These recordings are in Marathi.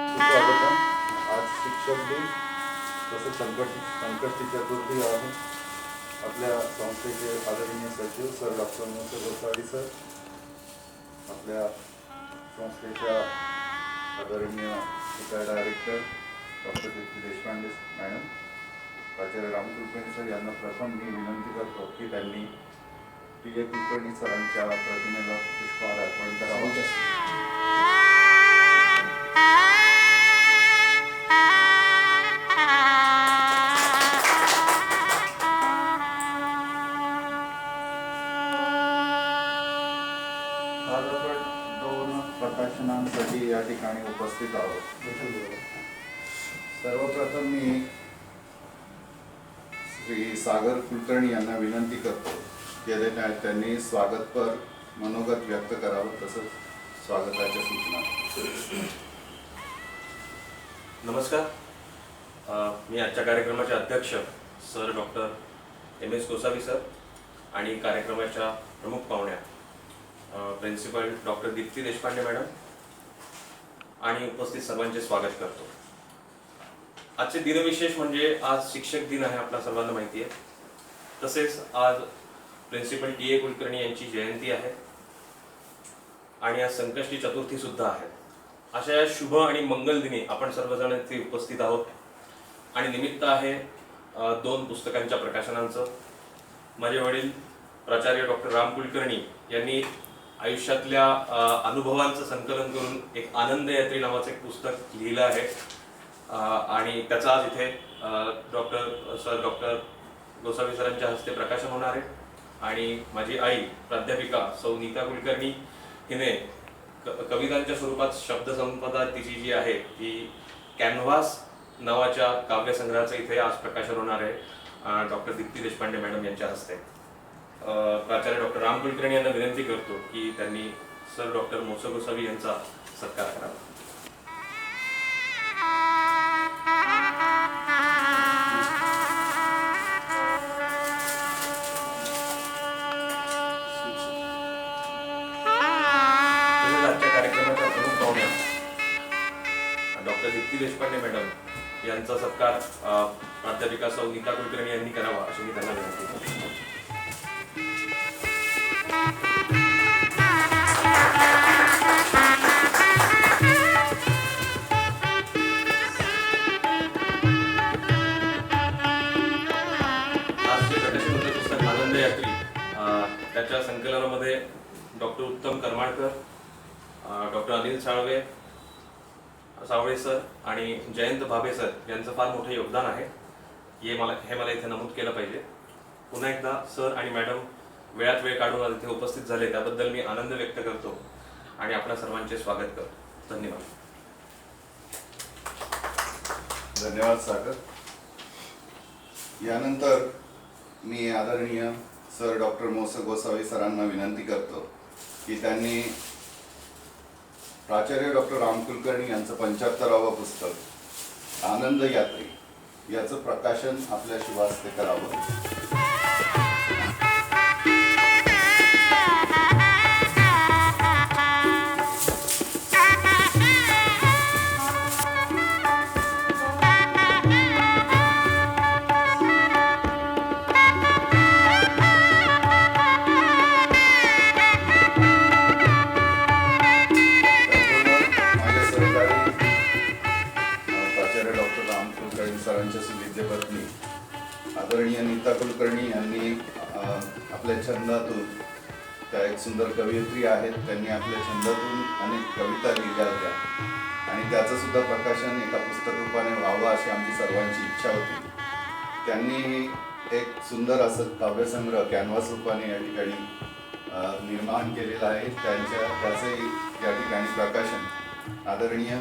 सुस्वागतम. आज शिक्षक दिन तसेच संकष्टी चतुर्थी आहे. आपल्या संस्थेचे आदरणीय सचिव sir doctor Mose Gosavi sir, आपल्या संस्थेच्या आदरणीय director doctor Deepti Deshpande madam, प्राचार्य राम कुलकर्णी सर यांना प्रथम मी विनंती करतो की त्यांनी टी ए कुलकर्णी सरांच्या प्रतिमेला पुष्पहार अर्पण करावा. आज आपण दोन प्रकाशनांसाठी या ठिकाणी उपस्थित आहोत. सर्वप्रथम मी श्री सागर कुलकर्णी यांना विनंती करतो की त्यांनी स्वागतपर मनोगत व्यक्त करावं, तसंच स्वागताच्या सूचना. नमस्कार. मी आजच्या कार्यक्रमाचे अध्यक्ष sir doctor M S Gosavi sir आणि कार्यक्रमाच्या प्रमुख पाहुण्या principal doctor Deepti Deshpande madam आणि उपस्थित सर्वांचे स्वागत करतो. आजचे दिनविशेष म्हणजे आज शिक्षक दिन आहे, आपल्या सर्वांना माहिती आहे. तसेच आज प्रिन्सिपल टी ए कुलकर्णी यांची जयंती आहे आणि आज संकष्टी चतुर्थी सुद्धा आहे. अशा या शुभ आणि मंगल दिनी आपण सर्वजण इथे उपस्थित आहोत आणि निमित्त आहे दोन पुस्तकांच्या प्रकाशनांचं. माझे वडील प्राचार्य डॉक्टर राम कुलकर्णी यांनी आयुष्यातल्या अनुभवांचं संकलन करून एक आनंद यात्री नावाचं एक पुस्तक लिहिलं आहे आणि त्याचं आज इथे डॉक्टर गोसावी सरांच्या हस्ते प्रकाशन होणार आहे. आणि माझी आई प्राध्यापिका सौ नीता कुलकर्णी हिने कवितांच्या स्वरूपात शब्दसंपदा तिची जी आहे ती कॅनव्हास नावाच्या काव्यसंग्रहाचं इथे आज प्रकाशन होणार आहे डॉक्टर दीप्ती देशपांडे मॅडम यांच्या हस्ते. प्राचार्य डॉक्टर राम कुलकर्णी यांना विनंती करतो की त्यांनी सर डॉक्टर मोसे गोसावी यांचा सत्कार करावा. आजच्या कार्यक्रमाच्या प्रमुख पाहुण्या डॉक्टर दीप्ती देशपांडे मॅडम यांचा सत्कार प्राध्यापिका सौ नीता कुलकर्णी यांनी करावा अशी मी त्यांना विनंती करतो. त्याच्या संकलनामध्ये डॉक्टर उत्तम करमाळकर, डॉक्टर अनिल सावळे सर आणि जयंत भाभे सर यांचं फार मोठं योगदान आहे. हे मला इथे नमूद केलं पाहिजे. पुन्हा एकदा सर आणि मॅडम वेळात वेळ काढून आज इथे उपस्थित झाले त्याबद्दल मी आनंद व्यक्त करतो आणि आपल्या सर्वांचे स्वागत करतो. धन्यवाद. धन्यवाद सागर. यानंतर मी आदरणीय सर डॉक्टर मोसे गोसावी सरांना विनंती करतो की त्यांनी प्राचार्य डॉक्टर राम कुलकर्णी यांचं 75वे पुस्तक आनंद यात्री याचं प्रकाशन आपल्या शुभ हस्ते करावं. सरांच्या सुविद्य पत्नी आदरणीय नीता कुलकर्णी यांनी आपल्या छंदातून, त्या एक सुंदर कवयित्री आहेत, त्यांनी आपल्या छंदातून अनेक कविता लिहिल्या होत्या आणि त्याचं सुद्धा प्रकाशन एका पुस्तक रूपाने व्हावं अशी आमची सर्वांची इच्छा होती. त्यांनी एक सुंदर असं काव्यसंग्रह कॅनव्हास रूपाने या ठिकाणी निर्माण केलेला आहे. त्याचंही या ठिकाणी प्रकाशन आदरणीय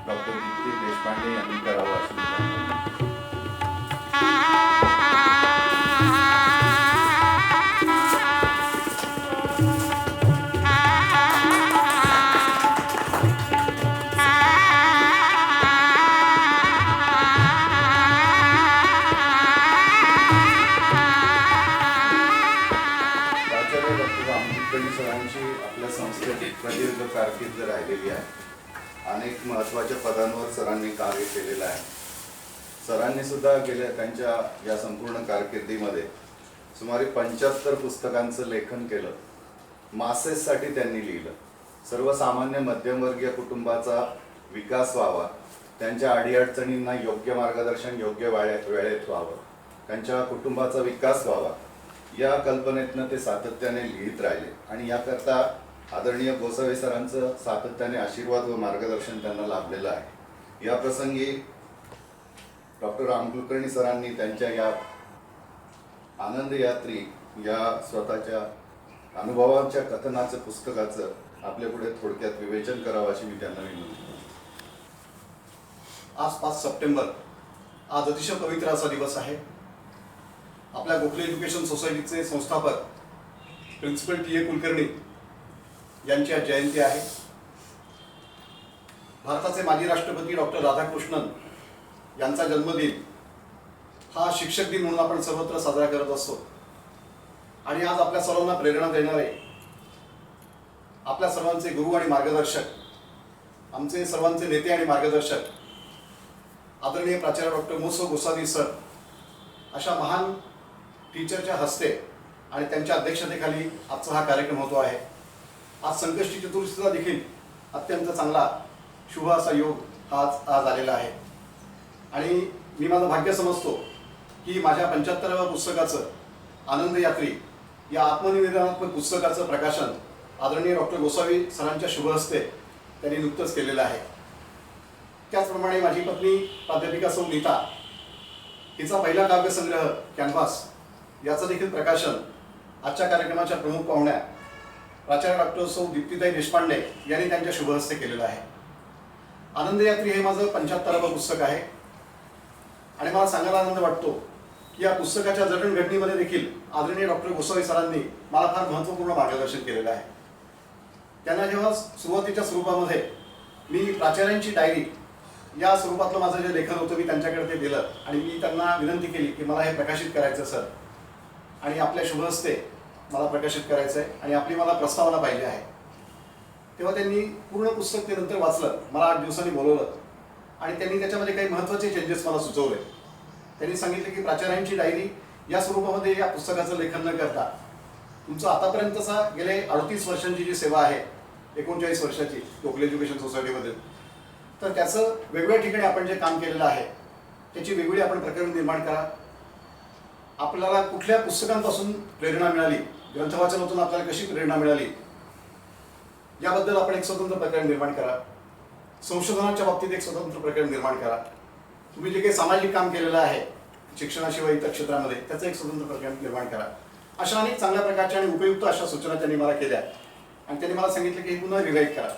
डॉक्टर दीप्ती देशपांडे यांनी करावं अशी सरांची आपल्या संस्थेत प्रदीर्घ कारकीर्द राहिलेली आहे अनेक महत्त्वाच्या पदांवर सरांनी कार्य केलेलं आहे. सरांनी सुद्धा गेल्या त्यांच्या या संपूर्ण कारकिर्दीमध्ये सुमारे 75 पुस्तकांचं लेखन केलं. मासेससाठी त्यांनी लिहिलं. सर्वसामान्य मध्यमवर्गीय कुटुंबाचा विकास व्हावा, त्यांच्या अडीअडचणींना योग्य मार्गदर्शन योग्य वेळेत व्हावं, त्यांच्या कुटुंबाचा विकास व्हावा या कल्पनेतनं ते सातत्याने लिहित राहिले. आणि याकरता आदरणीय गोसावी सरांचं सातत्याने आशीर्वाद व मार्गदर्शन त्यांना लाभलेलं आहे. या प्रसंगी डॉक्टर राम कुलकर्णी सरांनी त्यांच्या या आनंद यात्री या स्वतःच्या अनुभवांच्या कथनाचं पुस्तकाचं आपल्या पुढे थोडक्यात विवेचन करावं अशी मी त्यांना विनंती करतो. आज 5 सप्टेंबर आज अतिशय पवित्र असा दिवस आहे. आपल्या गोखले एज्युकेशन सोसायटीचे संस्थापक प्रिन्सिपल टी ए कुलकर्णी यांची आज जयंती आहे. भारताचे माजी राष्ट्रपती डॉक्टर राधाकृष्णन यांचा जन्मदिन हा शिक्षक दिन म्हणून आपण सर्वत्र साजरा करत असतो. आणि आज आपल्या सर्वांना प्रेरणा देणारे आपल्या सर्वांचे गुरु आणि मार्गदर्शक, आमचे सर्वांचे नेते आणि मार्गदर्शक आदरणीय प्राचार्य डॉक्टर मो. गोसावी सर अशा महान टीचरच्या हस्ते आणि त्यांच्या अध्यक्षतेखाली आजचा हा कार्यक्रम होतो आहे. आज संकष्टी चतुर्थीचा देखील अत्यंत चांगला शुभ असा योग आज आलेला आहे. आणि मी माझं भाग्य समजतो की माझ्या 75व्या पुस्तकाचं आनंद यात्री या आत्मनिवेदनात्मक पुस्तकाचं प्रकाशन आदरणीय डॉक्टर गोसावी सरांच्या शुभ हस्ते त्यांनी नुकतंच केलेलं आहे. त्याचप्रमाणे माझी पत्नी प्राध्यापिका सौ नीता हिचा पहिला काव्यसंग्रह कॅनव्हास याचं देखील प्रकाशन आजच्या कार्यक्रमाच्या प्रमुख पाहुण्या प्राचार्य डॉक्टर सौ दीप्तीताई देशपांडे यांनी त्यांच्या शुभ हस्ते केलेलं आहे. आनंद यात्री हे माझं 75वं पुस्तक आहे. आणि मला सांगायला आनंद वाटतो की या पुस्तकाच्या जडणघडणीमध्ये देखील आदरणीय डॉक्टर गोसावी सरांनी मला फार महत्त्वपूर्ण मार्गदर्शन केलेलं आहे. त्यांना जेव्हा सुरुवातीच्या स्वरूपामध्ये मी प्राचार्यांची डायरी या स्वरूपातलं माझं जे लेखन होतं मी त्यांच्याकडे ते दिलं आणि मी त्यांना विनंती केली की मला हे प्रकाशित करायचं सर आणि आपल्या शुभ हस्ते मला प्रकाशित करायचं आहे आणि आपली मला प्रस्तावना पाहिजे आहे. तेव्हा त्यांनी पूर्ण पुस्तक ते नंतर वाचलं, मला 8 दिवसांनी बोलवलं आणि त्यांनी त्याच्यामध्ये काही महत्त्वाचे चेंजेस मला सुचवले. त्यांनी सांगितले की प्राचार्यांची डायरी या स्वरूपामध्ये या पुस्तकाचं लेखन न करता तुमचं आतापर्यंतचा गेले 38 वर्षांची जी सेवा आहे, 39 वर्षाची गोखले एज्युकेशन सोसायटीमध्ये, तर त्याचं वेगवेगळ्या ठिकाणी आपण जे काम केलेलं आहे त्याची वेगवेगळी आपण प्रकरण निर्माण करा. आपल्याला कुठल्या पुस्तकांपासून प्रेरणा मिळाली, ग्रंथवाचनातून आपल्याला कशी प्रेरणा मिळाली याबद्दल आपण एक स्वतंत्र प्रकरण निर्माण करा. संशोधनाच्या बाबतीत एक स्वतंत्र प्रकरण निर्माण करा. तुम्ही जे काही सामाजिक काम केलेलं आहे शिक्षणाशिवाय इतर क्षेत्रामध्ये त्याचं एक स्वतंत्र प्रकरण निर्माण करा. अशा अनेक चांगल्या प्रकारच्या आणि उपयुक्त अशा सूचना त्यांनी मला केल्या आणि त्यांनी मला सांगितलं की हे पुन्हा रिराईट करा.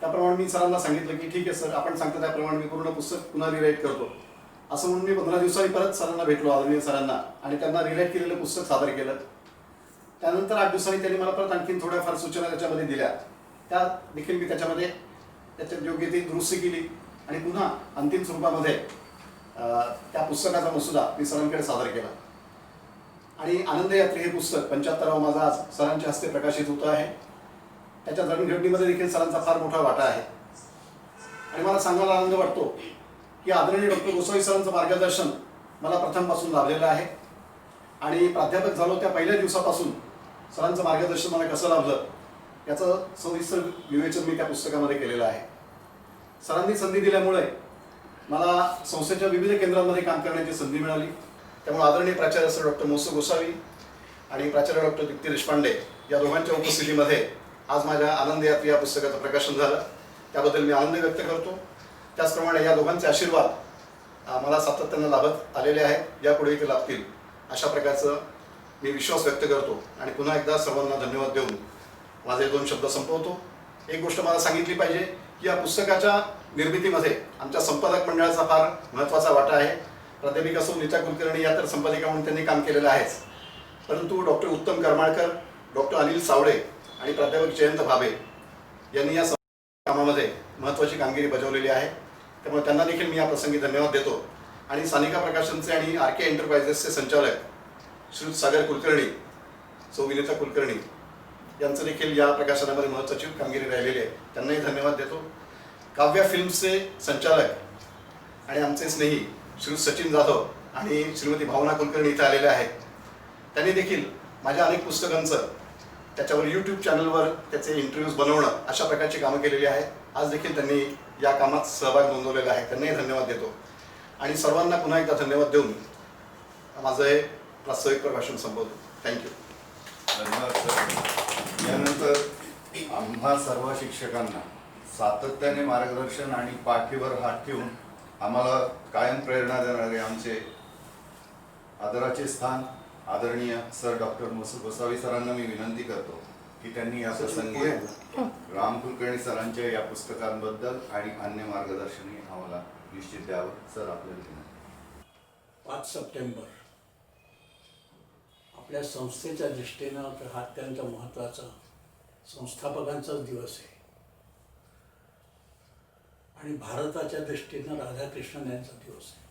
त्याप्रमाणे मी सरांना सांगितलं की ठीक आहे सर, आपण सांगता त्याप्रमाणे मी पूर्ण पुस्तक पुन्हा रिराईट करतो. असं म्हणून मी 15 दिवसांनी परत सरांना भेटलो, आदरणीय सरांना, आणि त्यांना रिराईट केलेलं पुस्तक सादर केलं. त्यानंतर 8 दिवसांनी त्यांनी मला परत आणखीन थोड्याफार सूचना त्याच्यामध्ये दिल्या. त्या देखील मी त्याच्यामध्ये त्याच्यात योग्य ती दुरुस्ती केली आणि पुन्हा अंतिम स्वरूपामध्ये त्या पुस्तकाचा मसुदा मी सरांकडे सादर केला. आणि आनंद यात्री हे पुस्तक 75वं माझं आज सरांच्या हस्ते प्रकाशित होतं आहे. त्याच्या जडणघडणीमध्ये देखील सरांचा फार मोठा वाटा आहे. आणि मला सांगायला आनंद वाटतो की आदरणीय डॉक्टर गोसावी सरांचं मार्गदर्शन मला प्रथमपासून लाभलेलं आहे. आणि प्राध्यापक झालो त्या पहिल्या दिवसापासून सरांचं मार्गदर्शन मला कसं लाभलं याचं सविस्तर विवेचन मी त्या पुस्तकामध्ये केलेलं आहे. सरांनी संधी दिल्यामुळे मला संस्थेच्या विविध केंद्रांमध्ये काम करण्याची संधी मिळाली. त्यामुळे आदरणीय प्राचार्य सर डॉक्टर मो. गोसावी आणि प्राचार्य डॉक्टर दीप्ती देशपांडे या दोघांच्या उपस्थितीमध्ये आज माझ्या आनंद यात्री या पुस्तकाचं प्रकाशन झालं. त्याबद्दल मी आनंद व्यक्त करतो. त्याचप्रमाणे या दोघांचे आशीर्वाद मला सातत्यानं लाभत आलेले आहेत, यापुढेही ते लाभतील अशा प्रकारचं मी विश्वास व्यक्त करतो. आणि पुन्हा एकदा सर्वांना धन्यवाद देऊन माझे 2 शब्द संपवतो. एक गोष्ट मला सांगितली पाहिजे की या पुस्तकाच्या निर्मितीमध्ये आमच्या संपादक मंडळाचा फार महत्त्वाचा वाटा आहे. प्राध्यापिका सौ नीता कुलकर्णी या तर संपादिका म्हणून त्यांनी काम केलेलं आहेच, परंतु डॉक्टर उत्तम करमाळकर, डॉक्टर अनिल सावळे आणि प्राध्यापक जयंत भाबे यांनी या कामामध्ये महत्त्वाची कामगिरी बजावलेली आहे. त्यामुळे त्यांना देखील मी या प्रसंगी धन्यवाद देतो. आणि सानिका प्रकाशनचे आणि RK एंटरप्राइजेसचे संचालक श्री सागर कुलकर्णी, सौ विनीता कुलकर्णी यांचं देखील या प्रकाशनामध्ये महत्त्वाची कामगिरी राहिलेली आहे. त्यांनाही धन्यवाद देतो. काव्या फिल्म्सचे संचालक आणि आमचे स्नेही श्री सचिन जाधव आणि श्रीमती भावना कुलकर्णी इथे आलेले आहेत. त्यांनी देखील माझ्या अनेक पुस्तकांचं त्याच्यावर यूट्यूब चॅनलवर त्याचे इंटरव्ह्यूज बनवणं अशा प्रकारची कामं केलेली आहेत. आज देखील त्यांनी या कामात सहभाग नोंदवलेला आहे. त्यांनाही धन्यवाद देतो आणि सर्वांना पुन्हा एकदा धन्यवाद देऊन माझं हे प्रास्ताविक प्रभाषण संपवतो. थँक्यू. धन्यवाद सर. यानंतर आम्हा सर्व शिक्षकांना सातत्याने मार्गदर्शन आणि पाठीवर हात ठेवून आम्हाला कायम प्रेरणा देणारे आमचे आदराचे स्थान आदरणीय सर डॉक्टर मसूद गोसावी सरांना मी विनंती करतो की त्यांनी या प्रसंगी राम कुलकर्णी सरांच्या या पुस्तकांबद्दल आणि अन्य मार्गदर्शनही आम्हाला निश्चित द्यावं. सर आपल्याला विनंती. 5 सप्टेंबर आपल्या संस्थेच्या दृष्टीनं तर हा अत्यंत महत्त्वाचा संस्थापकांचाच दिवस आहे आणि भारताच्या दृष्टीनं राधाकृष्णन यांचा दिवस आहे.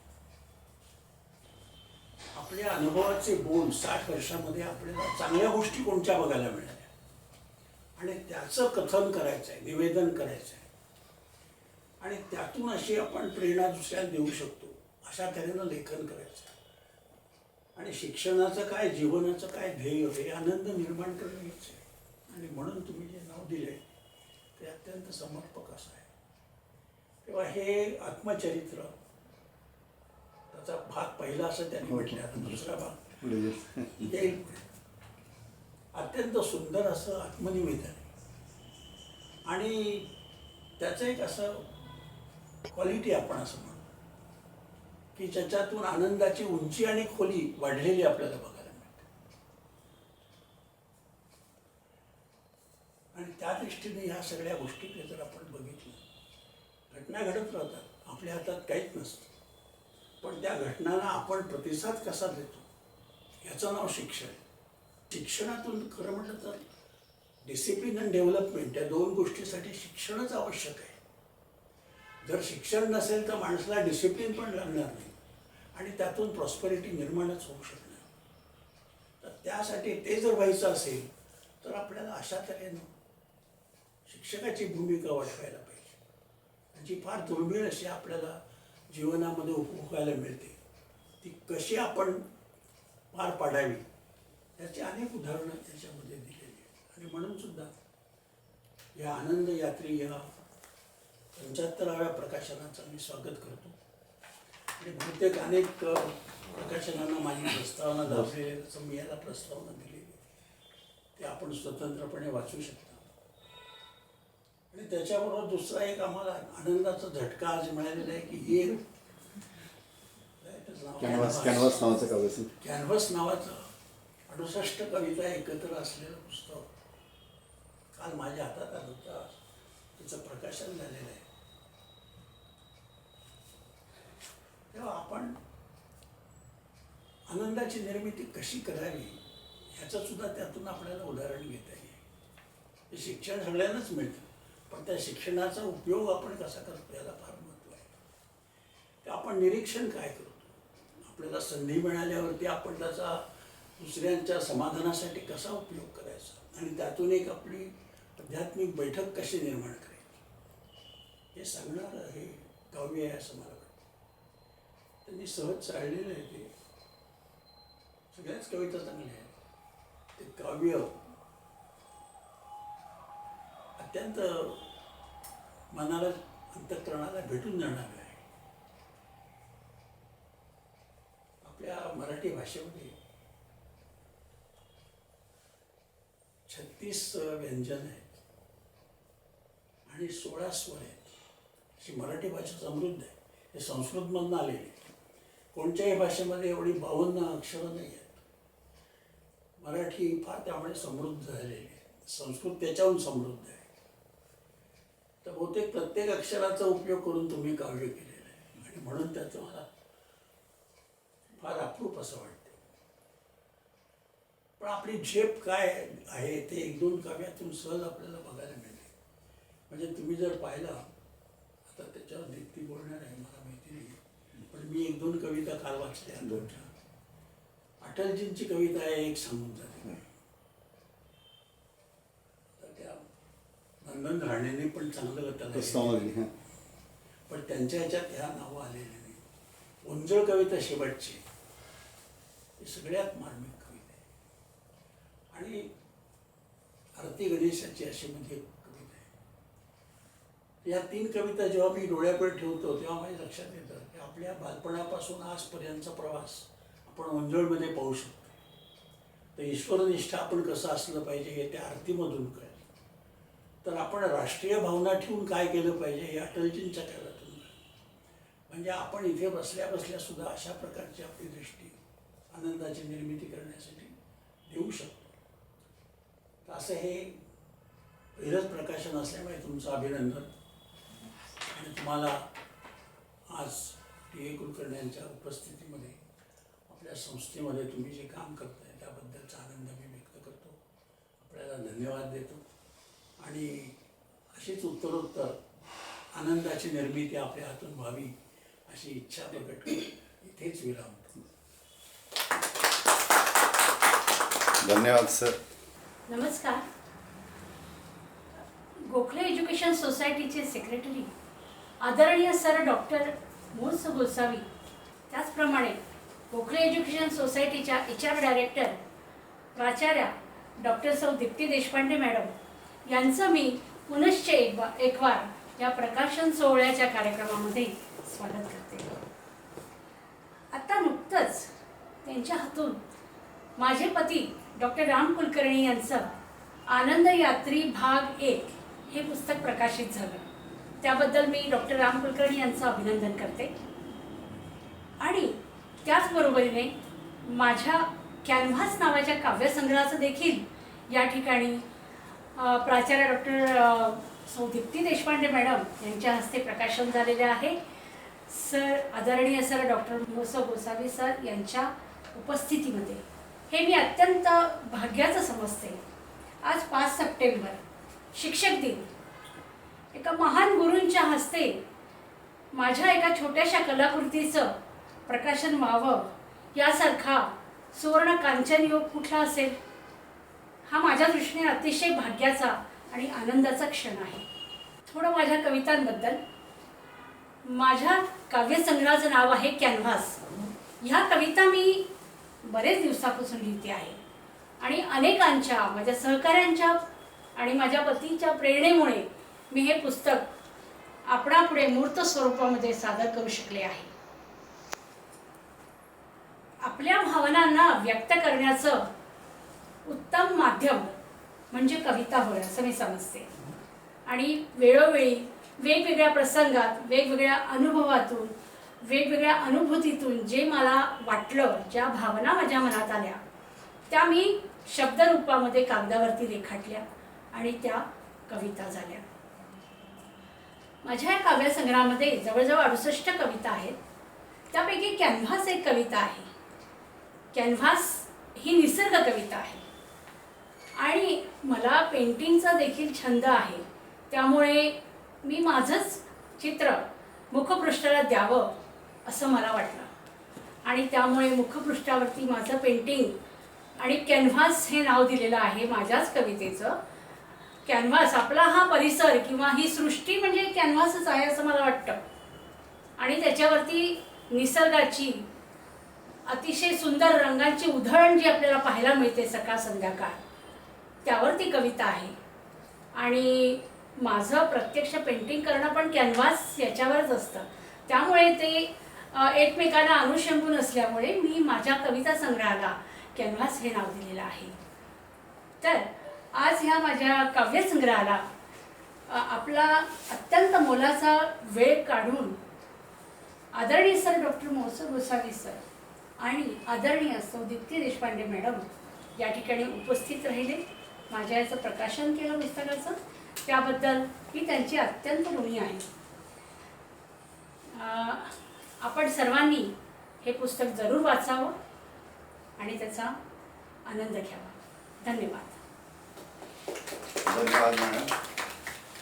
आपल्या अनुभवाचे बोल 60 वर्षामध्ये आपल्याला चांगल्या गोष्टी कोणत्या बघायला मिळाल्या आणि त्याचं कथन करायचं आहे, निवेदन करायचं आहे आणि त्यातून अशी आपण प्रेरणा दुसऱ्याला देऊ शकतो अशा तऱ्हेनं लेखन करायचं आहे. आणि शिक्षणाचं काय, जीवनाचं काय ध्येय हे आनंद निर्माण करणं हेच आहे. आणि म्हणून तुम्ही जे नाव दिले ते अत्यंत समर्पक असं आहे. तेव्हा हे आत्मचरित्र त्याचा भाग पहिला असं त्यांनी म्हटलं, आता दुसरा भाग येईल. अत्यंत सुंदर असं आत्मनिवेदन आहे आणि त्याचं एक असं क्वालिटी आपण असं म्हणतो की ज्याच्यातून आनंदाची उंची आणि खोली वाढलेली आपल्याला बघायला मिळते. आणि त्या दृष्टीने ह्या सगळ्या गोष्टीकडे जर आपण बघितलं, घटना घडत राहतात, आपल्या हातात काहीच नसतं, पण त्या घटनांना आपण प्रतिसाद कसा देतो याचं नाव शिक्षण. शिक्षणातून खरं म्हटलं तर डिसिप्लिन आणि डेव्हलपमेंट या 2 गोष्टीसाठी शिक्षणच आवश्यक आहे. जर शिक्षण नसेल तर माणसाला डिसिप्लिन पण लागणार नाही आणि त्यातून प्रॉस्पेरिटी निर्माणच होऊ शकणार. तर त्यासाठी ते जर व्हायचं असेल तर आपल्याला अशा तऱ्हेनं शिक्षकाची भूमिका वाढवायला पाहिजे. जी फार दुर्मिळ अशी आपल्याला जीवनामध्ये उपभोगायला मिळते, ती कशी आपण पार पाडावी याची अनेक उदाहरणं त्याच्यामध्ये दिलेली आहेत. आणि म्हणून सुद्धा या आनंद यात्री या 75व्या प्रकाशनाचं मी स्वागत करतो. आणि बहुतेक अनेक प्रकाशनांना माझी प्रस्तावना लाभलेली आहे, जसं मी याला प्रस्तावना दिलेली ते आपण स्वतंत्रपणे वाचू शकता. आणि त्याच्याबरोबर दुसरा एक आम्हाला आनंदाचा झटका आज मिळालेला आहे की हे कॅनव्हास नावाचं काव्य. कॅनव्हास नावाचं 68 कविता एकत्र असलेलं पुस्तक काल माझ्या हातात आलं होतं. त्याचं प्रकाशन झालेलं आहे. तेव्हा आपण आनंदाची निर्मिती कशी करावी ह्याचं सुद्धा त्यातून आपल्याला उदाहरण घेता येईल. हे शिक्षण सगळ्यांनाच मिळतं, पण त्या शिक्षणाचा उपयोग आपण कसा करतो याला फार महत्त्व आहे. ते आपण निरीक्षण काय करतो, आपल्याला संधी मिळाल्यावरती आपण त्याचा दुसऱ्यांच्या समाधानासाठी कसा उपयोग करायचा आणि त्यातून एक आपली आध्यात्मिक बैठक कशी निर्माण करायची हे सांगणारं हे काव्य आहे असं मला वाटतं. त्यांनी सहज चाललेलं आहे. ते सगळ्याच कविता चांगल्या आहेत. ते काव्य अत्यंत मनाला अंतःकरणाला भेटून जाणारं आहे. आपल्या मराठी भाषेमध्ये 36 व्यंजन आहेत आणि 16 स्वर आहेत. अशी मराठी भाषा समृद्ध आहे. हे संस्कृतमधून आलेले. कोणत्याही भाषेमध्ये एवढी 52 अक्षरं नाही आहेत. मराठी फार त्यामुळे समृद्ध झालेली आहे. संस्कृत त्याच्याहून समृद्ध आहे. तर बहुतेक प्रत्येक अक्षराचा उपयोग करून तुम्ही काव्य केलेलं आहे आणि म्हणून त्याचं मला फार अप्रूप असं वाटतं. पण आपली झेप काय आहे ते 1-2 काव्यातून सहज आपल्याला बघायला मिळते. म्हणजे तुम्ही जर पाहिलं, आता त्याच्यावर दीप्ती बोलणार आहे मला माहिती नाही, पण मी 1-2 कविता काल वाचल्या. अटलजींची कविता आहे, एक सांगून जाते. तर त्या नंदन राणेने पण चांगलं त्याला पण त्यांच्या ह्याच्यात ह्या नावं आलेली नाही. ओंजळ कविता शेवटची ही सगळ्यात मार्मिक कविता आहे. आणि आरती गणेशाची अशी म्हणजे कविता आहे. या 3 कविता जेव्हा मी डोळ्याकडे ठेवतो तेव्हा माझ्या लक्षात येतं की आपल्या बालपणापासून आजपर्यंतचा प्रवास आपण ओंजळमध्ये पाहू शकतो. तर ईश्वरनिष्ठ आपण कसं असलं पाहिजे हे त्या आरतीमधून कळेल. तर आपण राष्ट्रीय भावना ठेवून काय केलं पाहिजे हे अटलजींच्या काळातून कळेल. म्हणजे आपण इथे बसल्या बसल्या सुद्धा अशा प्रकारची आपली दृष्टी आनंदाची निर्मिती करण्यासाठी देऊ शकतो. तर असं हे पहिलंच प्रकाशन असल्यामुळे तुमचं अभिनंदन. आणि तुम्हाला आज टी.ए. कुलकर्णी यांच्या उपस्थितीमध्ये आपल्या संस्थेमध्ये तुम्ही जे काम करताय त्याबद्दलचा आनंद मी व्यक्त करतो. आपल्याला धन्यवाद देतो. आणि अशीच उत्तरोत्तर आनंदाची निर्मिती आपल्या हातून व्हावी अशी इच्छा प्रकट करून इथेच विरामतो. धन्यवाद सर. नमस्कार. गोखले एज्युकेशन सोसायटीचे सेक्रेटरी आदरणीय सर डॉक्टर मोस गोसावी, त्याचप्रमाणे गोखले एज्युकेशन सोसायटीच्या HR डायरेक्टर प्राचार्या डॉक्टर सौ दीप्ती देशपांडे मॅडम यांचं मी पुनश्च एक वार या प्रकाशन सोहळ्याच्या कार्यक्रमामध्ये स्वागत करते. आता नुकतंच त्यांच्या हातून माझे पती डॉक्टर राम कुलकर्णी यांचं आनंद यात्री भाग 1 हे पुस्तक प्रकाशित झालं. त्याबद्दल मी डॉक्टर राम कुलकर्णी यांचं अभिनंदन करते. आणि त्याचबरोबरीने माझ्या कॅनव्हास नावाच्या काव्यसंग्रहाचं देखील या ठिकाणी प्राचार्य डॉक्टर सौ दीप्ती देशपांडे मॅडम यांच्या हस्ते प्रकाशन झालेले आहे. सर आदरणीय सर डॉक्टर मोस गोसावी सर यांच्या उपस्थितीमध्ये हे मी अत्यंत भाग्याचं समजते. आज 5 सप्टेंबर शिक्षक दिन. एका महान गुरूंच्या हस्ते माझ्या एका छोट्याशा कलाकृतीचं प्रकाशन व्हावं यासारखा सुवर्ण कांचन योग कुठला असेल. हा माझ्या दृष्टीने अतिशय भाग्याचा आणि आनंदाचा क्षण आहे. थोडं माझ्या कवितांबद्दल. माझ्या काव्यसंग्रहाचं नाव आहे कॅनव्हास. ह्या कविता मी बरेच दिवसापासून लिहिते आहे आणि अनेकांच्या माझ्या सहकाऱ्यांच्या आणि माझ्या पतीच्या प्रेरणेमुळे मी हे पुस्तक आपणापुढे मूर्त स्वरूपामध्ये सादर करू शकले आहे. आपल्या भावनांना व्यक्त करण्याचं उत्तम माध्यम म्हणजे कविता होय असं मी समजते. आणि वेळोवेळी वेगवेगळ्या प्रसंगात वेगवेगळ्या अनुभवातून वेगवेगळ्या अनुभूतीतून जे मला वाटलं, ज्या भावना माझ्या मनात आल्या त्या मी शब्दरूपामध्ये कागदावरती रेखाटल्या आणि त्या कविता झाल्या. माझ्या या काव्यसंग्रहामध्ये जवळजवळ 68 कविता आहेत. त्यापैकी कॅनव्हास एक कविता आहे. कॅनव्हास ही निसर्ग कविता आहे आणि मला पेंटिंगचा देखील छंद आहे. त्यामुळे मी माझंच चित्र मुखपृष्ठाला द्यावं असं मला वाटलं आणि त्यामुळे मुखपृष्ठावरती माझं पेंटिंग आणि कॅनव्हास हे नाव दिलेलं आहे माझ्याच कवितेचं. कॅनव्हास आपला हा परिसर किंवा ही सृष्टी म्हणजे कॅनव्हासच आहे असं मला वाटतं. आणि त्याच्यावरती निसर्गाची अतिशय सुंदर रंगांची उधळण जी आपल्याला पाहायला मिळते सकाळ संध्याकाळ, त्यावरती कविता आहे. आणि माझं प्रत्यक्ष पेंटिंग करणं पण कॅनव्हास याच्यावरच असतं. त्यामुळे ते एकमेकांना अनुषंगून असल्यामुळे मी माझ्या कविता संग्रहाला कॅनव्हास हे नाव दिलेलं आहे. तर आज ह्या माझ्या काव्यसंग्रहाला आपला अत्यंत मोलाचा वेळ काढून आदरणीय सर डॉक्टर मोस गोसावी सर आणि आदरणीय सौ दीप्ती देशपांडे मॅडम या ठिकाणी उपस्थित राहिले, माझ्या याचं प्रकाशन केलं पुस्तकाचं. त्याबद्दल मी त्यांची अत्यंत ऋणी आहे. आपण सर्वांनी हे पुस्तक जरूर वाचावं आणि त्याचा आनंद घ्यावा. धन्यवाद. धन्यवाद मॅडम.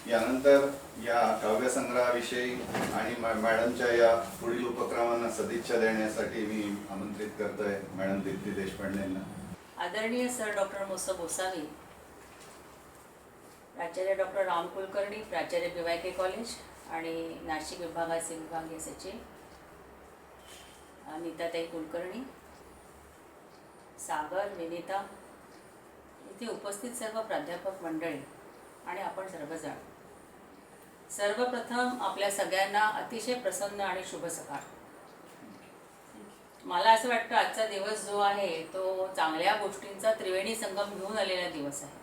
यानंतर या काव्यसंग्रहाविषयी आणि मॅडमच्या या पुढील उपक्रमांना सदिच्छा देण्यासाठी मी आमंत्रित करतोय मॅडम दीप्ती देशपांडेंना. आदरणीय सर डॉक्टर मोस गोसावी, प्राचार्य डॉक्टर राम कुलकर्णी, प्राचार्य BYK कॉलेज आणि नाशिक विभागाचे विभागीय सचिव नीताताई कुलकर्णी, सागर, विनीता, इथे उपस्थित सर्व प्राध्यापक मंडळी आणि आपण सर्वजण, सर्वप्रथम आपल्या सगळ्यांना अतिशय प्रसन्न आणि शुभ सकाळ. मला असं वाटतं आजचा दिवस जो आहे तो चांगल्या गोष्टींचा त्रिवेणी संगम घेऊन आलेला दिवस आहे.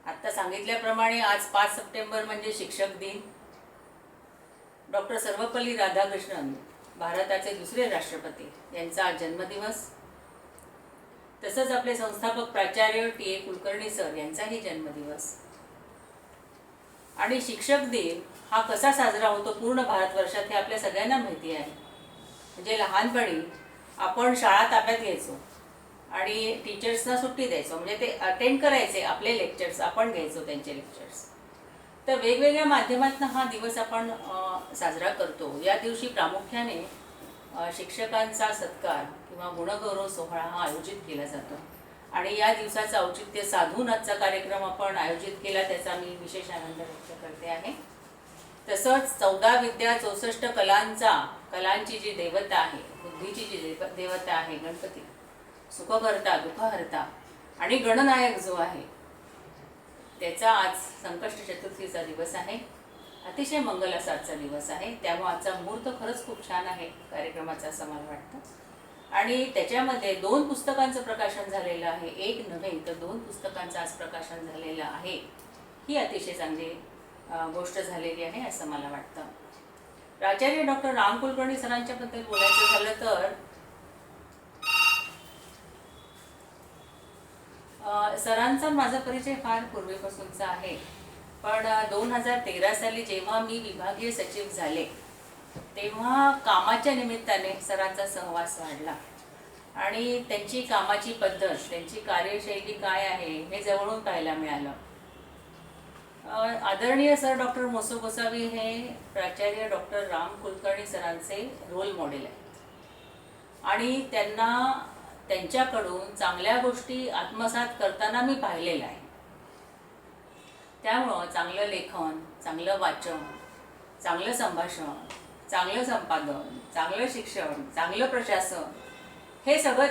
आत्ता सांगितल्याप्रमाणे आज 5 सप्टेंबर म्हणजे शिक्षक दिन. डॉक्टर सर्वपल्ली राधाकृष्णन, भारताचे दुसरे राष्ट्रपती, यांचा आज जन्मदिवस. तसंच आपले संस्थापक प्राचार्य टी ए कुलकर्णी सर यांचाही जन्मदिवस. आणि शिक्षक दिन हा कसा साजरा होतो पूर्ण भारतवर्षात हे आपल्या सगळ्यांना माहिती आहे. म्हणजे लहानपणी आपण शाळा ताब्यात घ्यायचो आणि टीचर्सना सुट्टी द्यायचो, म्हणजे ते अटेंड करायचे आपले लेक्चर्स, आपण घ्यायचो त्यांचे लेक्चर्स. तर वेगवेगळ्या माध्यमातून हा दिवस आपण साजरा करतो. या दिवशी प्रामुख्याने शिक्षकांचा सत्कार किंवा गुणगौरव सोहळा हा आयोजित केला जातो. आणि या दिवसाचं औचित्य साधून आजचा कार्यक्रम आपण आयोजित केला, त्याचा मी विशेष आनंद व्यक्त करते आहे. तसंच 14 विद्या 64 कलांची जी देवता आहे, बुद्धीची जी देवता आहे गणपती, सुखकर्ता दुःखहर्ता आणि गणनायक जो आहे, त्याचा आज संकष्ट चतुर्थीचा दिवस आहे. अतिशय मंगल असा आजचा दिवस आहे. त्यामुळे आजचा मुहूर्त खरंच खूप छान आहे कार्यक्रमाचा असं मला वाटतं. आणि त्याच्यामध्ये 2 पुस्तकांचं प्रकाशन झालेलं आहे. एक नव्हे तर 2 पुस्तकांचं आज प्रकाशन झालेलं आहे. ही अतिशय चांगली गोष्ट झालेली आहे असं मला वाटतं. प्राचार्य डॉक्टर राम कुलकर्णी सरांच्याबद्दल बोलायचं झालं तर सरांचा माझा परिचय फार पूर्वीपासूनचा आहे. पण 2013 साली जेव्हा मी विभागीय सचिव झाले तेव्हा कामाच्या निमित्ताने सरांचा सहवास वाढला आणि त्यांची कामाची पद्धत, त्यांची कार्यशैली काय आहे हे जवळून पाहायला मिळालं. आदरणीय सर डॉक्टर मोसो गोसावी हे प्राचार्य डॉक्टर राम कुलकर्णी सरांचे रोल मॉडेल आहेत आणि त्यांच्याकडून चांगल्या गोष्टी आत्मसात करताना मी पाहिलेलं आहे. त्यामुळं चांगलं लेखन, चांगलं वाचन, चांगलं संभाषण, चांगलं संपादन, चांगलं शिक्षण, चांगलं प्रशासन हे सगळं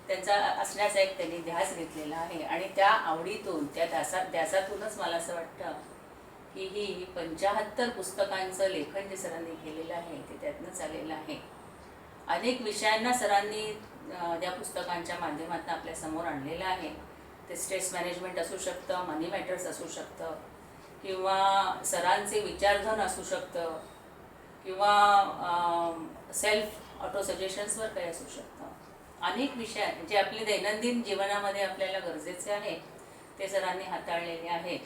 त्यांचा असण्याचा एक त्यांनी ध्यास घेतलेला आहे. आणि त्या आवडीतून, त्या ध्यासातूनच मला असं वाटतं की ही 75 पुस्तकांचं लेखन जे सरांनी केलेलं आहे ते त्यातनंच आलेलं आहे. अनेक विषयांना सरांनी त्या पुस्तकांच्या माध्यमातून आपल्या समोर आणलेलं आहे. ते स्ट्रेस मॅनेजमेंट असू शकतं, मनी मॅटर्स असू शकतं, किंवा सरांचे विचारधन असू शकतं, किंवा सेल्फ ऑटो सजेशन्सवर काही असू शकतं. अनेक विषय जे आपले दैनंदिन जीवनामध्ये आपल्याला गरजेचे आहे ते सरांनी हाताळलेले आहेत.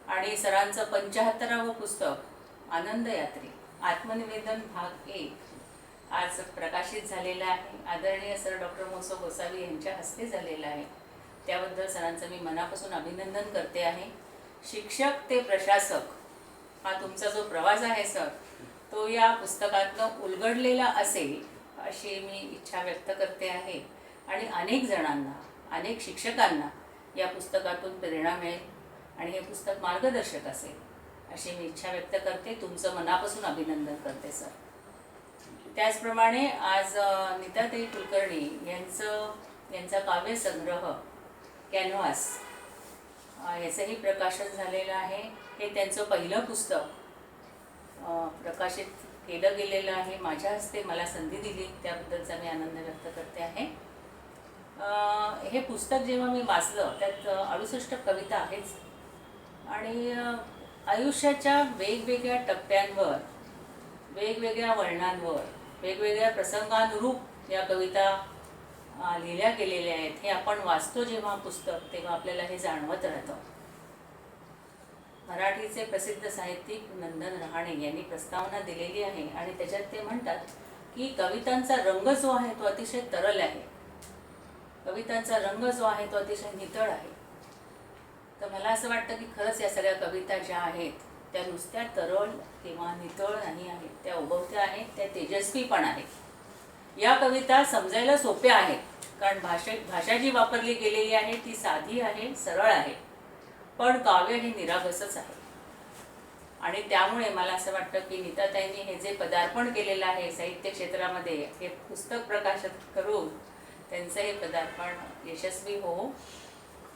आणि सरांचं 75वं पुस्तक आनंद यात्री आत्मनिवेदन भाग 1 आज प्रकाशित झालेलं आहे. आदरणीय सर डॉक्टर मोसो गोसावी यांच्या हस्ते झालेलं आहे. त्याबद्दल सरांचं मी मनापासून अभिनंदन करते आहे. शिक्षक ते प्रशासक हा तुमचा जो प्रवास आहे सर, तो या पुस्तकातनं उलगडलेला असेल अशी मी इच्छा व्यक्त करते आहे. आणि अनेक जणांना, अनेक शिक्षकांना या पुस्तकातून प्रेरणा मिळेल आणि हे पुस्तक मार्गदर्शक असेल अशी मी इच्छा व्यक्त करते. तुमचं मनापासून अभिनंदन करते सर. त्याचप्रमाणे आज नीताताई कुलकर्णी यांचा काव्यसंग्रह कॅनव्हास याचंही प्रकाशन झालेलं आहे. हे त्यांचं पहिलं पुस्तक प्रकाशित केलं गेलेलं आहे. माझ्या हस्ते मला संधी दिली त्याबद्दलचा मी आनंद व्यक्त करते आहे. हे पुस्तक जेव्हा मी वाचलं त्यात 68 कविता आहेच आणि आयुष्याच्या वेगवेगळ्या टप्प्यांवर, वेगवेगळ्या वळणांवर, वेगवेगळ्या प्रसंगानुरूप या कविता लिहिल्या गेलेल्या आहेत. हे आपण वाचतो जेव्हा पुस्तक तेव्हा आपल्याला हे जाणवत राहतं. मराठीचे प्रसिद्ध साहित्यिक नंदन रहाणे यांनी प्रस्तावना दिलेली आहे आणि त्याच्यात ते म्हणतात की कवितांचा रंग जो आहे तो अतिशय तरल आहे, कवितांचा रंग जो आहे तो अतिशय नितळ आहे. तर मला असं वाटतं की खरंच या सगळ्या कविता ज्या आहेत त्या नुसत्या तरळ किंवा नितळ नाही आहेत, त्या उगवत्या आहेत, त्या तेजस्वी पण आहेत. या कविता समजायला सोप्या आहेत कारण भाषा जी वापरली गेलेली आहे ती साधी आहे, सरळ आहे. पण काव्य हे निरागसच आहे आणि त्यामुळे मला असं वाटतं की नीताताईंनी हे जे पदार्पण केलेलं आहे साहित्य क्षेत्रामध्ये, हे पुस्तक प्रकाशित करून त्यांचं हे पदार्पण यशस्वी हो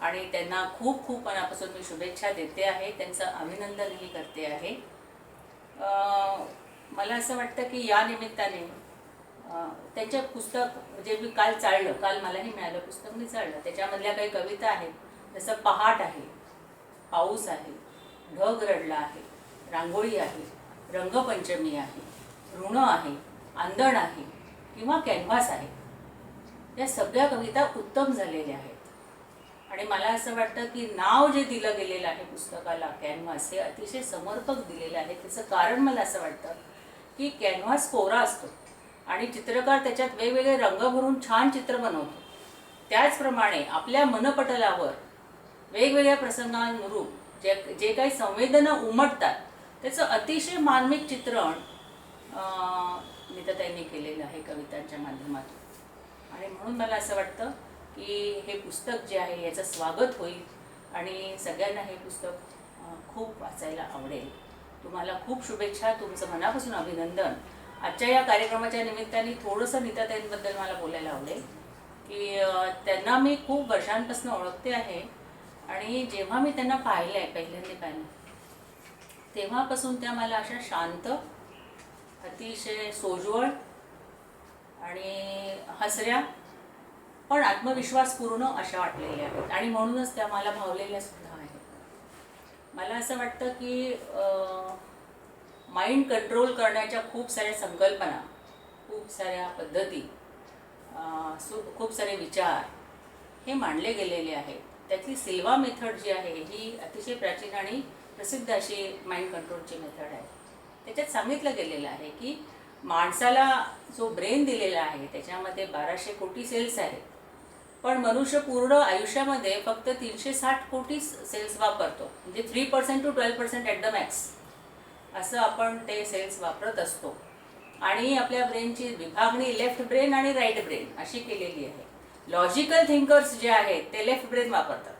आणि त्यांना खूप खूप मनापासून मी शुभेच्छा देते आहे, त्यांचं अभिनंदनही करते आहे. मला असं वाटतं की या निमित्ताने त्यांचे पुस्तक म्हणजे मी काल चाळलं, काल मलाही मिळालं पुस्तक, मी चाळलं. त्याच्यामधल्या काही कविता आहेत, जसं पहाट आहे, पाऊस आहे, ढग रडला आहे, रांगोळी आहे, रंगपंचमी आहे, ऋण आहे, आंदण आहे किंवा कॅनव्हास आहे. या सगळ्या कविता उत्तम झालेल्या आहेत. आणि मला असं वाटतं की नाव जे दिलं गेलेलं आहे पुस्तकाला कॅनव्हास, हे अतिशय समर्पक दिलेलं आहे. त्याचं कारण मला असं वाटतं की कॅनव्हास कोरा असतो आणि चित्रकार त्याच्यात वेगवेगळे रंग भरून छान चित्र बनवतो. त्याचप्रमाणे आपल्या मनपटलावर वेगवेगळ्या प्रसंगांनुरूप जे काही संवेदना उमटतात त्याचं अतिशय मार्मिक चित्रण नीताताईंनी केलेलं आहे कवितांच्या माध्यमातून. आणि म्हणून मला असं वाटतं की हे पुस्तक जे आहे याचं स्वागत होईल आणि सगळ्यांना हे पुस्तक खूप वाचायला आवडेल. तुम्हाला खूप शुभेच्छा, तुमचं मनापासून अभिनंदन. आजच्या या कार्यक्रमाच्या निमित्ताने थोडंसं नीताताईंबद्दल मला बोलायला आवडेल की त्यांना मी खूप वर्षांपासून ओळखते आहे आणि जेव्हा मी त्यांना पाहिलं आहे, पहिल्यांदा पाहिलं, तेव्हापासून त्या मला अशा शांत, अतिशय सोज्वळ आणि हसऱ्या पण आत्मविश्वासपूर्ण अशा वाटलेल्या आहेत आणि म्हणूनच त्या मला भावलेल्या सुद्धा आहेत. मला असं वाटतं की माइंड कंट्रोल करण्याच्या खूप साऱ्या संकल्पना, खूप साऱ्या पद्धती, खूप सारे विचार हे मांडले गेलेले आहेत. त्यातली सिल्वा मेथड जी आहे ही अतिशय प्राचीन आणि प्रसिद्ध अशी माइंड कंट्रोलची मेथड आहे. त्याच्यात सांगितलं गेलेलं आहे की माणसाला जो ब्रेन दिलेला आहे त्याच्यामध्ये 1200 कोटी सेल्स आहेत, पण मनुष्य पूर्ण आयुष्यामध्ये फक्त 360 कोटी सेल्स वापरतो. म्हणजे 3% to 12% ॲट द मॅक्स असं आपण ते सेल्स वापरत असतो. आणि आपल्या ब्रेनची विभागणी लेफ्ट ब्रेन आणि राईट ब्रेन अशी केलेली आहे. लॉजिकल थिंकर्स जे आहेत ते लेफ्ट ब्रेन वापरतात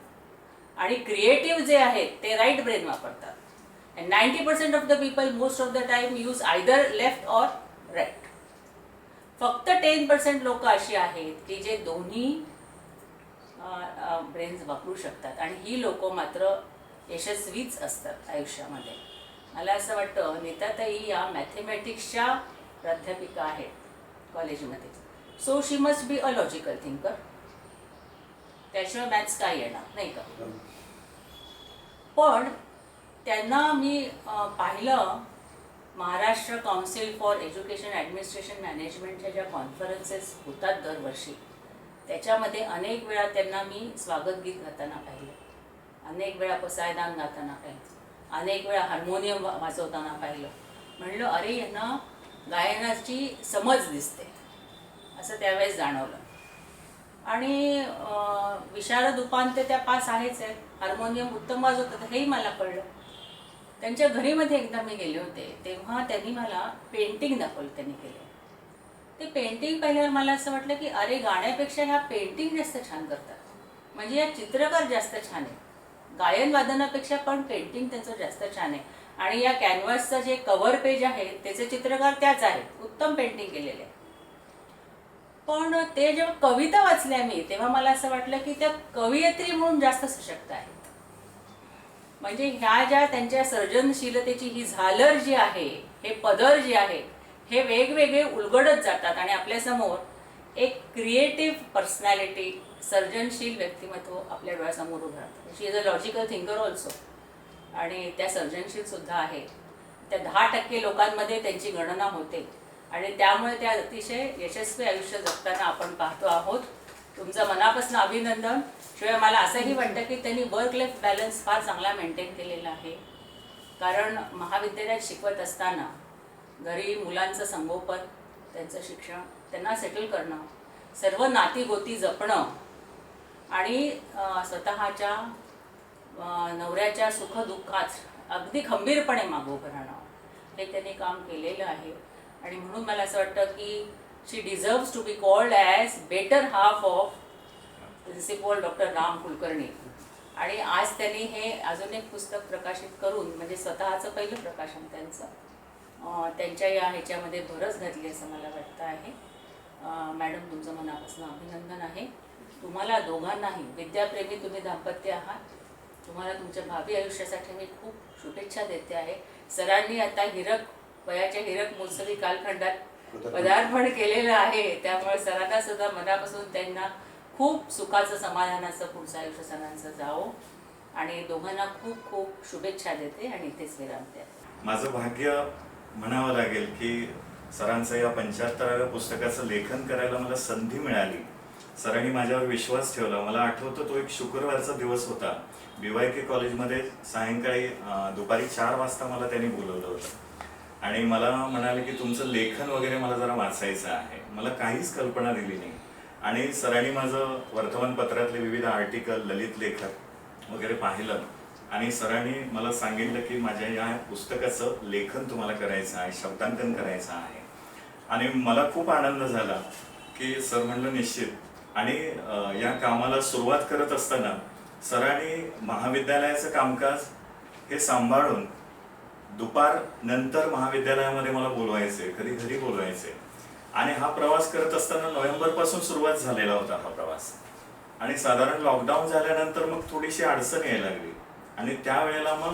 आणि क्रिएटिव्ह जे आहेत ते राईट ब्रेन वापरतात. And 90% of the people most of the time use either left or right. फक्त 10% लोक अशी आहेत की जे दोन्ही ब्रेन्स वापरू शकतात आणि ही लोक मात्र यशस्वीच असतात आयुष्यामध्ये. मला असं वाटतं नीताताई या मॅथेमॅटिक्सच्या प्राध्यापिका आहेत कॉलेजमध्ये. So she must be a logical thinker. त्याशिवाय मॅथ्स काय येणार नाही का. पण त्यांना मी पाहिलं Maharashtra council for education administration मॅनेजमेंटच्या ज्या कॉन्फरन्सेस होतात दरवर्षी, त्याच्यामध्ये अनेक वेळा त्यांना मी स्वागत गीत गाताना पाहिलं, अनेक वेळा पसायदान गाताना पाहिलं, अनेक वेळा हार्मोनियम वाजवताना पाहिलं. म्हणलं अरे यांना गायनाची समज दिसते असं त्यावेळेस जाणवलं. आणि विशारद उपांत्य त्या पास आहेच आहेत, हार्मोनियम उत्तम वाजवतात हेही मला कळलं. त्यांच्या घरीमध्ये एकदा मी गेले होते तेव्हा त्यांनी मला पेंटिंग दाखवलं त्यांनी केलं. ते पेंटिंग पाहिल्यावर मला असं वाटलं की अरे गाण्यापेक्षा ह्या पेंटिंग जास्त छान करतात, म्हणजे या चित्रकार जास्त छान आहे. गायन वादनापेक्षा पण पेंटिंग त्यांचं जास्त छान आहे. आणि या कॅनव्हासचं जे कव्हर पेज आहे त्याचे चित्रकार त्याच आहेत, उत्तम पेंटिंग केलेले आहे. पण ते जेव्हा कविता वाचल्या मी तेव्हा मला असं वाटलं की त्या कवयित्री म्हणून जास्त सशक्त आहेत. म्हणजे ह्या ज्या त्यांच्या सर्जनशीलतेची ही झालर जी आहे, हे पदर जे आहे हे वेगवेगळे उलगडत जातात आणि आपल्यासमोर एक क्रिएटिव्ह पर्सनॅलिटी, सर्जनशील व्यक्तिमत्व आपल्या डोळ्यासमोर उभं राहतं. She is a logical thinker also आणि त्या सर्जनशीलसुद्धा आहे. त्या 10% लोकांमध्ये त्यांची गणना होते आणि त्यामुळे त्या अतिशय यशस्वी आयुष्य जगताना आपण पाहतो आहोत. तुमचं मनापासून अभिनंदन. शिवाय मला असंही वाटतं की त्यांनी वर्क लाईफ बॅलन्स फार चांगला मेंटेन केलेला आहे. कारण महाविद्यालयात शिकवत असताना घरी मुलांचं संगोपन, त्यांचं शिक्षण, त्यांना सेटल करणं, सर्व नातीगोती जपणं आणि स्वतःच्या नवऱ्याच्या सुखदुःखात अगदी खंबीरपणे मागे उभं राहणं हे त्यांनी काम केलेलं आहे. आणि म्हणून मला असं वाटतं की she deserves to be called as better half of principal doctor Ram Kulkarni. आणि आज त्यांनी हे अजून एक पुस्तक प्रकाशित करून म्हणजे स्वतःचं पहिलं प्रकाशन त्यांच्या या ह्याच्यामध्ये भरच घातली असं मला वाटतं आहे. मॅडम तुमचं मनापासून अभिनंदन आहे. तुम्हाला दोघांनाही विद्याप्रेमी तुम्ही दाम्पत्य आहात. तुम्हाला तुमच्या भावी आयुष्यासाठी मी खूप शुभेच्छा देते आहे. सरांनी आता वयाच्या हिरक महोत्सवी कालखंडात पदार्पण केलेलं आहे, त्यामुळे सरांना सुद्धा मनापासून त्यांना खूप सुखाचं समाधानाचं पुढचं आयुष्य सरांचं जावो आणि दोघांना खूप खूप शुभेच्छा देते आणि इथेच विरामते. माझं भाग्य म्हणावं लागेल की सरांचं या 75व्या पुस्तकाचं लेखन करायला मला संधी मिळाली. सरांनी माझ्यावर विश्वास ठेवला. मला आठवतं तो एक शुक्रवारचा दिवस होता. BYK कॉलेजमध्ये सायंकाळी दुपारी 4 वाजता मला त्यांनी बोलवलं होतं आणि मला म्हणाले की तुमचं लेखन वगैरे मला जरा वाचायचं आहे. मला काहीच कल्पना दिली नाही आणि सरांनी माझं वर्तमानपत्रातले विविध आर्टिकल, ललित लेखक वगैरे पाहिलं आणि सरांनी मला सांगितलं की माझ्या या पुस्तकाचं लेखन तुम्हाला करायचं आहे, शब्दांकन करायचं आहे. आणि मला खूप आनंद झाला की सर म्हणलं निश्चित. आणि या कामाला सुरुवात करत असताना सरांनी महाविद्यालयाचं कामकाज हे सांभाळून दुपार नंतर महाविद्यालयामध्ये मला बोलवायचे, कधी घरी बोलवायचे. आणि हा प्रवास करत असताना नोव्हेंबरपासून सुरुवात झालेला होता हा प्रवास. आणि साधारण लॉकडाऊन झाल्यानंतर मग थोडीशी अडचण यायला लागली आणि त्यावेळेला मग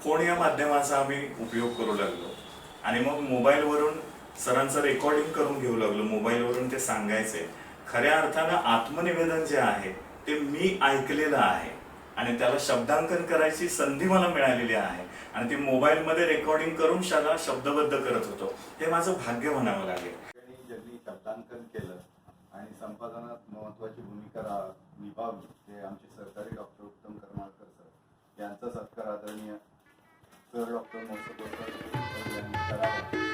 फोन या माध्यमाचा आम्ही उपयोग करू लागलो आणि मग मोबाईलवरून सरांचं रेकॉर्डिंग करून घेऊ लागलो. मोबाईलवरून ते सांगायचे. खऱ्या अर्थानं आत्मनिवेदन जे आहे ते मी ऐकलेलं आहे आणि त्याला शब्दांकन करायची संधी मला मिळालेली आहे आणि ती मोबाईलमध्ये रेकॉर्डिंग करून शाळा शब्दबद्ध करत होतो. हे माझं भाग्य म्हणावं लागेल. ज्यांनी शब्दांकन केलं आणि संपादनात महत्वाची भूमिका निभावली ते आमचे सहकारी डॉक्टर उत्तम करमाळकर सर यांचा सत्कार आदरणीय सर डॉक्टर मोसकर यांनी करावा.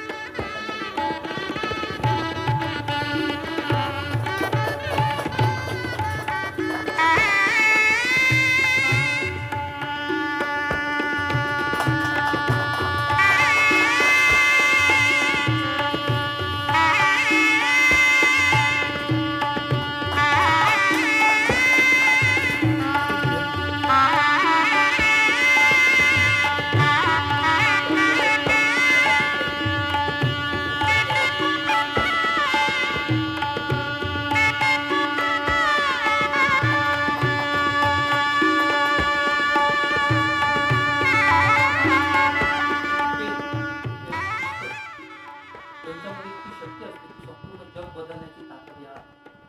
त्यांच्यामध्ये इतकी शक्ती असते की संपूर्ण जग बदलण्याची ताकद या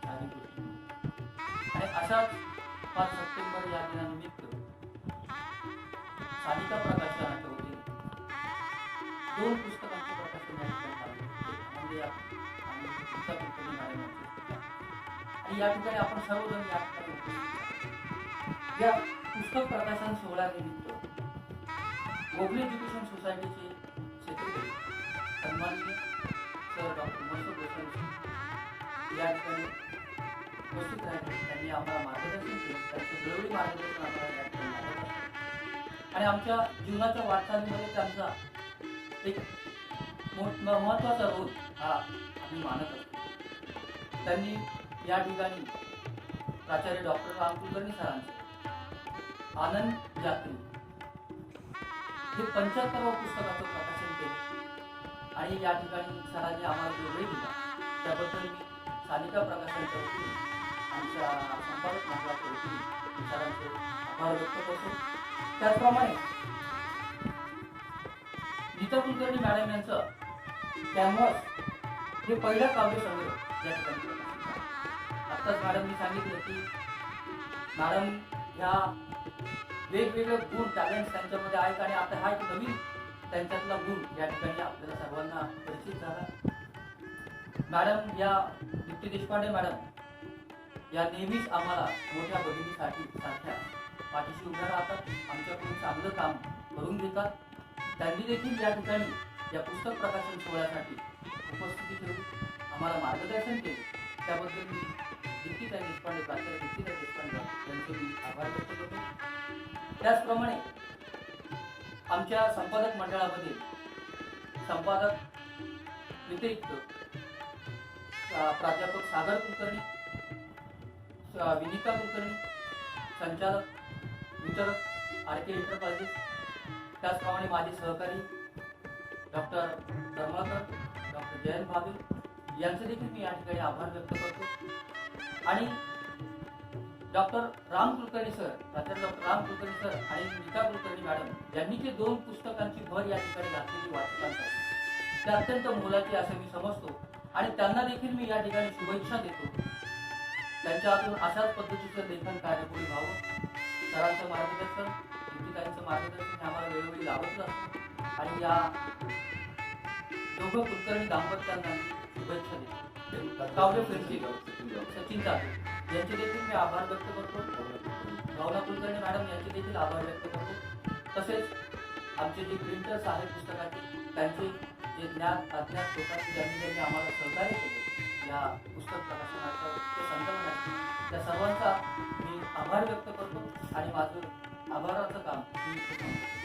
चारही गोष्टी. आणि अशाच 5 सप्टेंबर या दिनानिमित्त सानिका प्रकाशनाच्या वतीने 2 पुस्तकांचे प्रकाशन या ठिकाणी झाले. म्हणजे आणि गीता कुलकर्णी मॅडम यांचे पुस्तक. आणि या ठिकाणी आपण सर्वजण या ठिकाणी उपस्थित आहोत. या पुस्तक प्रकाशन सोहळ्यानिमित्त गोखले एज्युकेशन सोसायटीचे सेक्रेटरी सन्माननीय सर डॉक्टर मनसुख गोसावी या ठिकाणी उपस्थित राहिले. त्यांनी आम्हाला मार्गदर्शन केलं. त्यांचं वेळोवेळी मार्गदर्शन आम्हाला या ठिकाणी लाभत असतं आणि आमच्या जीवनाच्या वाटचालीमध्ये त्यांचा एक महत्त्वाचा रोल हा आम्ही मानत असतो. त्यांनी या ठिकाणी प्राचार्य डॉक्टर राम कुलकर्णी सरांचे आनंद यात्री हे 75वं पुस्तकाचं प्रकाशन केले आणि या ठिकाणी सरांनी आम्हाला जो वेळ दिला त्याबद्दल मी सानिका प्रकाशनच्या वतीने आमच्या संपादक मंडळाच्या वतीने सरांचे आभार व्यक्त करतो. त्याचप्रमाणे गीता कुलकर्णी मॅडम यांचं कॅनव्हास हे पहिलं काव्यसंग्रह या ठिकाणी प्रकाशित झालं. आत्ताच मॅडमनी सांगितलं की मॅडम ह्या वेगवेगळे गुण टॅलेंट त्यांच्यामध्ये आहेत आणि आता हा एक नवीन त्यांच्यातला गुण या ठिकाणी आपल्याला सर्वांना परिचित झाला. मॅडम या दीप्ती देशपांडे मॅडम या नेहमीच आम्हाला मोठ्या भगिनीसाठी सारख्या पाठीशी उभ्या राहतात. आमच्याकडून चांगलं काम करून घेतात. त्यांनी देखील या ठिकाणी या पुस्तक प्रकाशन सोहळ्यासाठी उपस्थिती ठेवून आम्हाला मार्गदर्शन केले. त्याबद्दल मी दीप्तीताई देशपांडे प्राचार्य दीप्तीताई देशपांडे यांचे मी आभार व्यक्त करतो. त्याचप्रमाणे आमच्या संपादक मंडळामध्ये संपादक व्यतिरिक्त प्राध्यापक सागर कुलकर्णी, विनिता कुलकर्णी, संचालक वितरक आर के एंटरप्राइजेस, त्याचप्रमाणे माझे सहकारी डॉक्टर कर्मळकर, डॉक्टर जयंत भावे यांचे देखील मी या ठिकाणी आभार व्यक्त करतो. आणि डॉक्टर राम कुलकर्णी सर, प्राचार्य डॉक्टर राम कुलकर्णी सर आणि नीता कुलकर्णी मॅडम यांनी जे 2 पुस्तकांची भर या ठिकाणी घातलेली वाचकांसाठी, ते अत्यंत मोलाचे असे मी समजतो आणि त्यांना देखील मी या ठिकाणी शुभेच्छा देतो. त्यांच्या हातून अशाच पद्धतीचं लेखन कार्य पुढे व्हावं. सरांचं मार्गदर्शन, दीपिकांचं मार्गदर्शन हे आम्हाला वेळोवेळी लाभत असतं आणि या दोघं कुलकर्णी दाम्पत्यांना शुभेच्छा देतो. कावले फिरती सचिन जाधव यांचे देखील मी आभार व्यक्त करतो. भावना कुलकर्णी मॅडम यांचे देखील आभार व्यक्त करतो. तसेच आमचे जे प्रिंटर्स आहेत पुस्तकाचे, त्यांचे जे ज्ञात अज्ञात लोकांचे ज्यांनी आम्हाला सहकार्य केले या पुस्तक प्रकाशनाचं ते संकलनाचं, त्या सर्वांचा मी आभार व्यक्त करतो आणि माझं आभाराचं काम मी इथे थांबवतो.